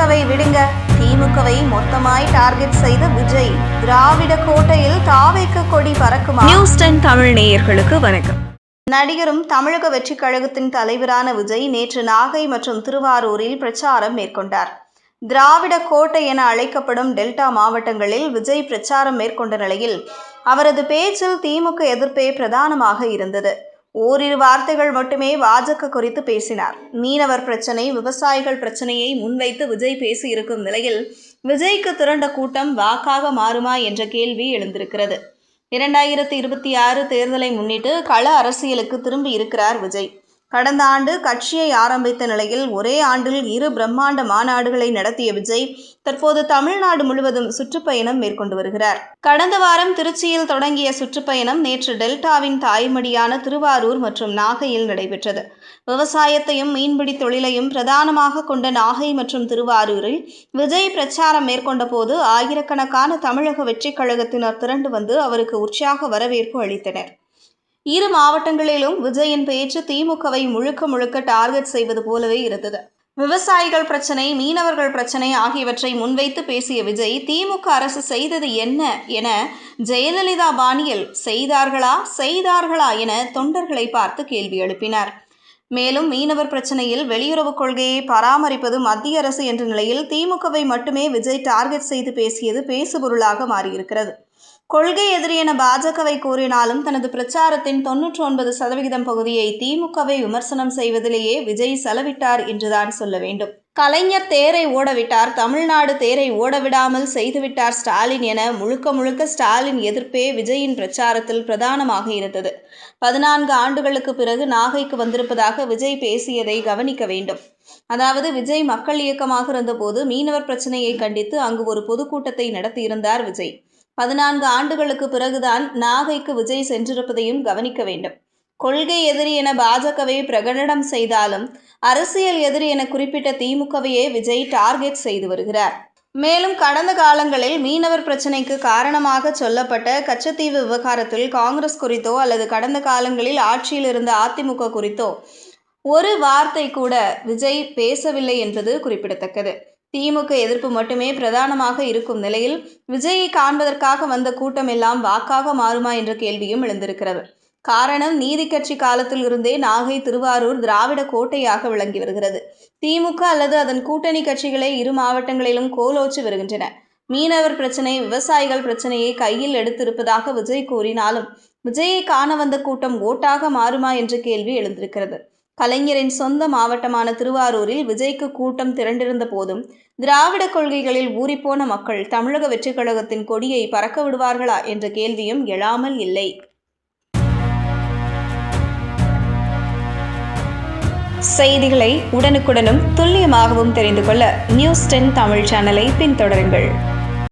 பாஜகவை விடுங்க, திமுகவை மொத்தமாய் டார்கெட் செய்த விஜய். திராவிட கோட்டையில் தாவேக்கு கொடி பறக்குமா? நியூஸ் 10 தமிழ் நேயர்களுக்கு வணக்கம். நடிகரும் தமிழக வெற்றி கழகத்தின் தலைவரான விஜய் நேற்று நாகை மற்றும் திருவாரூரில் பிரச்சாரம் மேற்கொண்டார். திராவிட கோட்டை என அழைக்கப்படும் டெல்டா மாவட்டங்களில் விஜய் பிரச்சாரம் மேற்கொண்ட நிலையில் அவரது பேச்சில் திமுக எதிர்ப்பே பிரதானமாக இருந்தது. ஓரிரு வார்த்தைகள் மட்டுமே பாஜக குறித்து பேசினார். மீனவர் பிரச்சனை, விவசாயிகள் பிரச்சனையை முன்வைத்து விஜய் பேசியிருக்கும் நிலையில் விஜய்க்கு திரண்ட கூட்டம் வாக்காக மாறுமா என்ற கேள்வி எழுந்திருக்கிறது. 2026 தேர்தலை முன்னிட்டு கள அரசியலுக்கு திரும்பி இருக்கிறார் விஜய். கடந்த ஆண்டு கட்சியை ஆரம்பித்த நிலையில் ஒரே ஆண்டில் 2 பிரம்மாண்ட மாநாடுகளை நடத்திய விஜய் தற்போது தமிழ்நாடு முழுவதும் சுற்றுப்பயணம் மேற்கொண்டு வருகிறார். கடந்த வாரம் திருச்சியில் தொடங்கிய சுற்றுப்பயணம் நேற்று டெல்டாவின் தாய்மடியான திருவாரூர் மற்றும் நாகையில் நடைபெற்றது. விவசாயத்தையும் மீன்பிடி தொழிலையும் பிரதானமாக கொண்ட நாகை மற்றும் திருவாரூரில் விஜய் பிரச்சாரம் மேற்கொண்ட போது ஆயிரக்கணக்கான தமிழக வெற்றி கழகத்தினர் திரண்டு வந்து அவருக்கு உற்சாக வரவேற்பு அளித்தனர். 2 மாவட்டங்களிலும் விஜயின் பேச்சு திமுகவை முழுக்க டார்கெட் செய்வது போலவே இருந்தது. விவசாயிகள் பிரச்சனை, மீனவர்கள் பிரச்சனை ஆகியவற்றை முன்வைத்து பேசிய விஜய் திமுக அரசு செய்தது என்ன என ஜெயலலிதா பாணியில் செய்தார்களா என தொண்டர்களை பார்த்து கேள்வி எழுப்பினார். மேலும் மீனவர் பிரச்சனையில் வெளியுறவு கொள்கையை பராமரிப்பது மத்திய அரசு என்ற நிலையில் திமுகவை மட்டுமே விஜய் டார்கெட் செய்து பேசியது பேசுபொருளாக மாறியிருக்கிறது. கொள்கை எதிரி என பாஜகவை கூறினாலும் தனது பிரச்சாரத்தின் 99% பகுதியை திமுகவை விமர்சனம் செய்வதிலேயே விஜய் செலவிட்டார் என்றுதான் சொல்ல வேண்டும். கலைஞர் தேரை ஓடவிட்டார், தமிழ்நாடு தேரை ஓடவிடாமல் செய்துவிட்டார் ஸ்டாலின் என முழுக்க ஸ்டாலின் எதிர்ப்பே விஜயின் பிரச்சாரத்தில் பிரதானமாக இருந்தது. 14 ஆண்டுகளுக்கு பிறகு நாகைக்கு வந்திருப்பதாக விஜய் பேசியதை கவனிக்க வேண்டும். அதாவது விஜய் மக்கள் இயக்கமாக இருந்தபோது மீனவர் பிரச்சனையை கண்டித்து அங்கு ஒரு பொதுக்கூட்டத்தை நடத்தியிருந்தார் விஜய். 14 ஆண்டுகளுக்கு பிறகுதான் நாகைக்கு விஜய் சென்றிருப்பதையும் கவனிக்க வேண்டும். கொள்கை எதிரி என பாஜகவை பிரகடனம் செய்தாலும் அரசியல் எதிரி என குறிப்பிட்ட திமுகவையே விஜய் டார்கெட் செய்து வருகிறார். மேலும் கடந்த காலங்களில் மீனவர் பிரச்சனைக்கு காரணமாக சொல்லப்பட்ட கச்சத்தீவு விவகாரத்தில் காங்கிரஸ் குறித்தோ அல்லது கடந்த காலங்களில் ஆட்சியில் இருந்த அதிமுக குறித்தோ ஒரு வார்த்தை கூட விஜய் பேசவில்லை என்பது குறிப்பிடத்தக்கது. திமுக எதிர்ப்பு மட்டுமே பிரதானமாக இருக்கும் நிலையில் விஜயை காண்பதற்காக வந்த கூட்டம் எல்லாம் வாக்காக மாறுமா என்ற கேள்வியும் எழுந்திருக்கிறது. காரணம், நீதி கட்சி காலத்தில் இருந்தே நாகை, திருவாரூர் திராவிட கோட்டையாக விளங்கி வருகிறது. திமுக அல்லது அதன் கூட்டணி கட்சிகளை 2 மாவட்டங்களிலும் கோலோச்சி வருகின்றன. மீனவர் பிரச்சனை, விவசாயிகள் பிரச்சனையை கையில் எடுத்திருப்பதாக விஜய் கூறினாலும் விஜயை காண வந்த கூட்டம் ஓட்டாக மாறுமா என்ற கேள்வி எழுந்திருக்கிறது. கலைஞரின் சொந்த மாவட்டமான திருவாரூரில் விஜய்க்கு கூட்டம் திரண்டிருந்த போதும் திராவிட கொள்கைகளில் ஊறிப்போன மக்கள் தமிழக வெற்றிக் கழகத்தின் கொடியை பறக்க விடுவார்களா என்ற கேள்வியும் எழாமல் இல்லை. செய்திகளை உடனுக்குடனும் துல்லியமாகவும் தெரிந்து கொள்ள நியூஸ் 10 தமிழ் சேனலை பின்தொடருங்கள்.